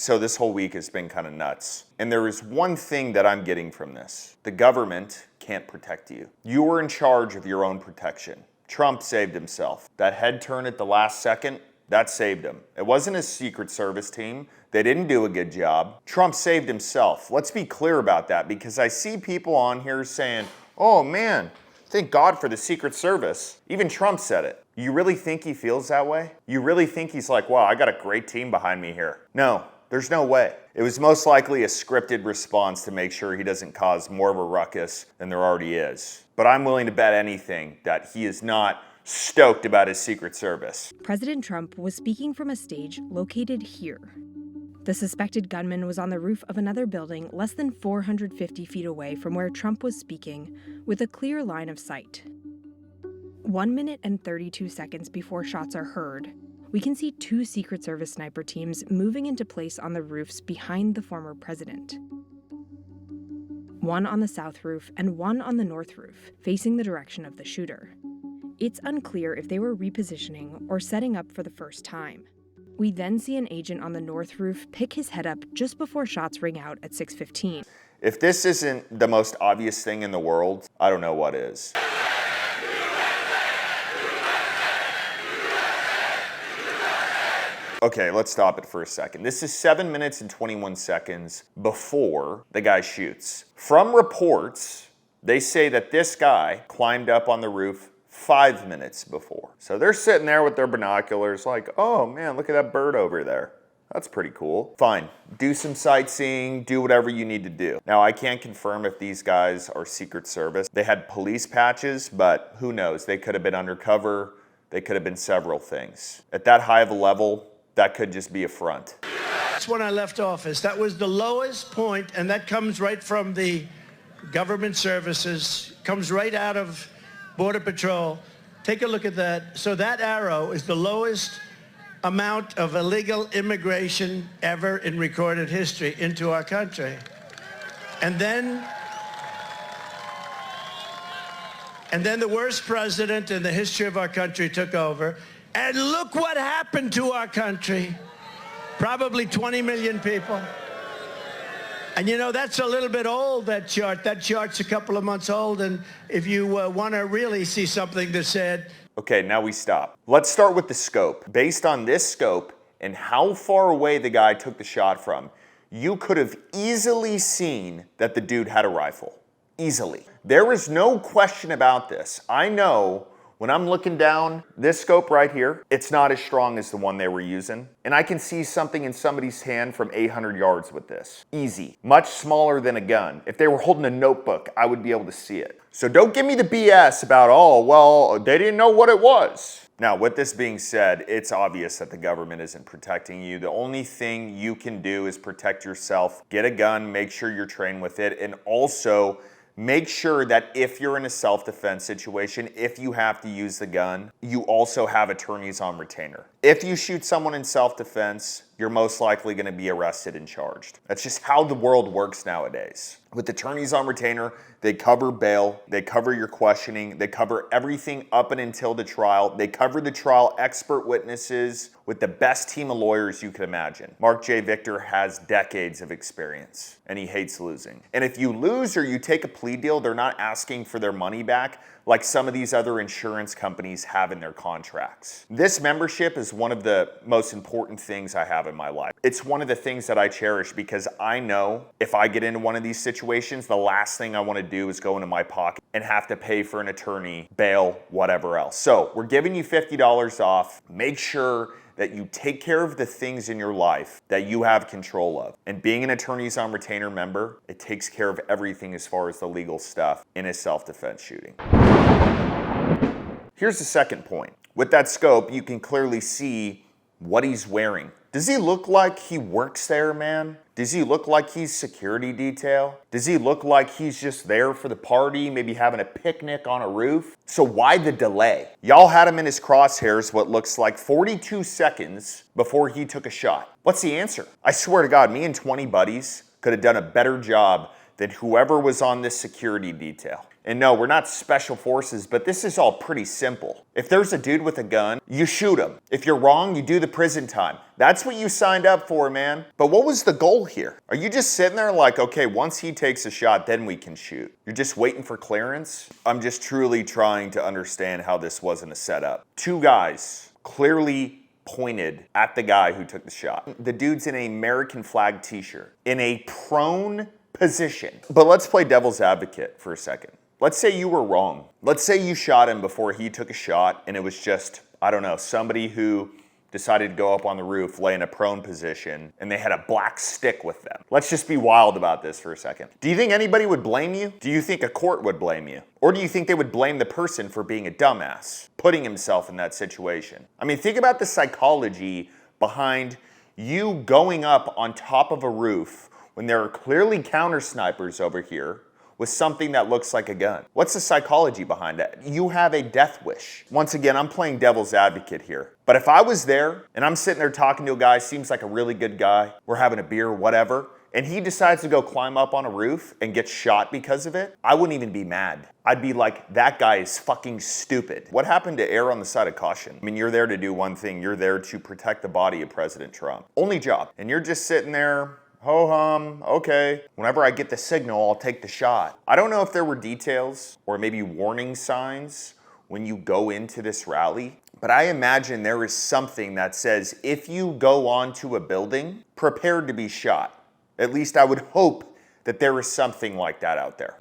So this whole week has been kind of nuts. And there is one thing that I'm getting from this. The government can't protect you. You were in charge of your own protection. Trump saved himself. That head turn at the last second, that saved him. It wasn't his Secret Service team. They didn't do a good job. Trump saved himself. Let's be clear about that, because I see people on here saying, oh man, thank God for the Secret Service. Even Trump said it. You really think he feels that way? You really think he's like, wow, I got a great team behind me here? No, there's no way. It was most likely a scripted response to make sure he doesn't cause more of a ruckus than there already is. But I'm willing to bet anything that he is not stoked about his Secret Service. President Trump was speaking from a stage located here. The suspected gunman was on the roof of another building less than 450 feet away from where Trump was speaking, with a clear line of sight. 1 minute and 32 seconds before shots are heard, we can see two Secret Service sniper teams moving into place on the roofs behind the former president. One on the south roof and one on the north roof, facing the direction of the shooter. It's unclear if they were repositioning or setting up for the first time. We then see an agent on the north roof pick his head up just before shots ring out at 6:15. If this isn't the most obvious thing in the world, I don't know what is. Okay, let's stop it for a second. This is 7 minutes and 21 seconds before the guy shoots. From reports, they say that this guy climbed up on the roof 5 minutes before. So they're sitting there with their binoculars like, oh man, look at that bird over there. That's pretty cool. Fine, do some sightseeing, do whatever you need to do. Now, I can't confirm if these guys are Secret Service. They had police patches, but who knows? They could have been undercover. They could have been several things. At that high of a level, that could just be a front. That's when I left office. That was the lowest point, and that comes right from the government services, comes right out of Border Patrol. Take a look at that. So that arrow is the lowest amount of illegal immigration ever in recorded history into our country. And then the worst president in the history of our country took over. And look what happened to our country. Probably 20 million people. And you know, that's a little bit old, that chart. That chart's a couple of months old, and if you want to really see something that said... Okay, now we stop. Let's start with the scope. Based on this scope and how far away the guy took the shot from, you could have easily seen that the dude had a rifle. Easily. There is no question about this. I know when I'm looking down this scope right here, it's not as strong as the one they were using. And I can see something in somebody's hand from 800 yards with this. Easy. Much smaller than a gun. If they were holding a notebook, I would be able to see it. So don't give me the BS about, oh, well, they didn't know what it was. Now, with this being said, it's obvious that the government isn't protecting you. The only thing you can do is protect yourself. Get a gun, make sure you're trained with it, and also make sure that if you're in a self-defense situation, if you have to use the gun, you also have attorneys on retainer. If you shoot someone in self-defense, you're most likely going to be arrested and charged. That's just how the world works nowadays. With attorneys on retainer, they cover bail, they cover your questioning, they cover everything up and until the trial, they cover the trial expert witnesses with the best team of lawyers you can imagine. Mark J. Victor has decades of experience, and he hates losing. And if you lose or you take a plea deal, they're not asking for their money back like some of these other insurance companies have in their contracts. This membership is one of the most important things I have in my life. It's one of the things that I cherish because I know if I get into one of these situations, the last thing I want to do is go into my pocket and have to pay for an attorney, bail, whatever else. So we're giving you $50 off. Make sure that you take care of the things in your life that you have control of. And being an attorneys on retainer member, it takes care of everything as far as the legal stuff in a self-defense shooting. Here's the second point. With that scope, you can clearly see what he's wearing. Does he look like he works there, man? Does he look like he's security detail? Does he look like he's just there for the party, maybe having a picnic on a roof? So why the delay? Y'all had him in his crosshairs what looks like 42 seconds before he took a shot. What's the answer? I swear to God, me and 20 buddies could have done a better job than whoever was on this security detail. And no, we're not special forces, but this is all pretty simple. If there's a dude with a gun, you shoot him. If you're wrong, you do the prison time. That's what you signed up for, man. But what was the goal here? Are you just sitting there like, okay, once he takes a shot, then we can shoot? You're just waiting for clearance? I'm just truly trying to understand how this wasn't a setup. Two guys clearly pointed at the guy who took the shot. The dude's in an American flag t-shirt, in a prone position. But let's play devil's advocate for a second. Let's say you were wrong. Let's say you shot him before he took a shot and it was just, I don't know, somebody who decided to go up on the roof, lay in a prone position, and they had a black stick with them. Let's just be wild about this for a second. Do you think anybody would blame you? Do you think a court would blame you? Or do you think they would blame the person for being a dumbass, putting himself in that situation? I mean, think about the psychology behind you going up on top of a roof when there are clearly counter snipers over here with something that looks like a gun. What's the psychology behind that? You have a death wish. Once again, I'm playing devil's advocate here. But if I was there and I'm sitting there talking to a guy, seems like a really good guy, we're having a beer, whatever, and he decides to go climb up on a roof and get shot because of it, I wouldn't even be mad. I'd be like, that guy is fucking stupid. What happened to err on the side of caution? I mean, you're there to do one thing. You're there to protect the body of President Trump. Only job. And you're just sitting there, ho-hum, okay. Whenever I get the signal, I'll take the shot. I don't know if there were details or maybe warning signs when you go into this rally, but I imagine there is something that says if you go onto a building, prepare to be shot. At least I would hope that there is something like that out there.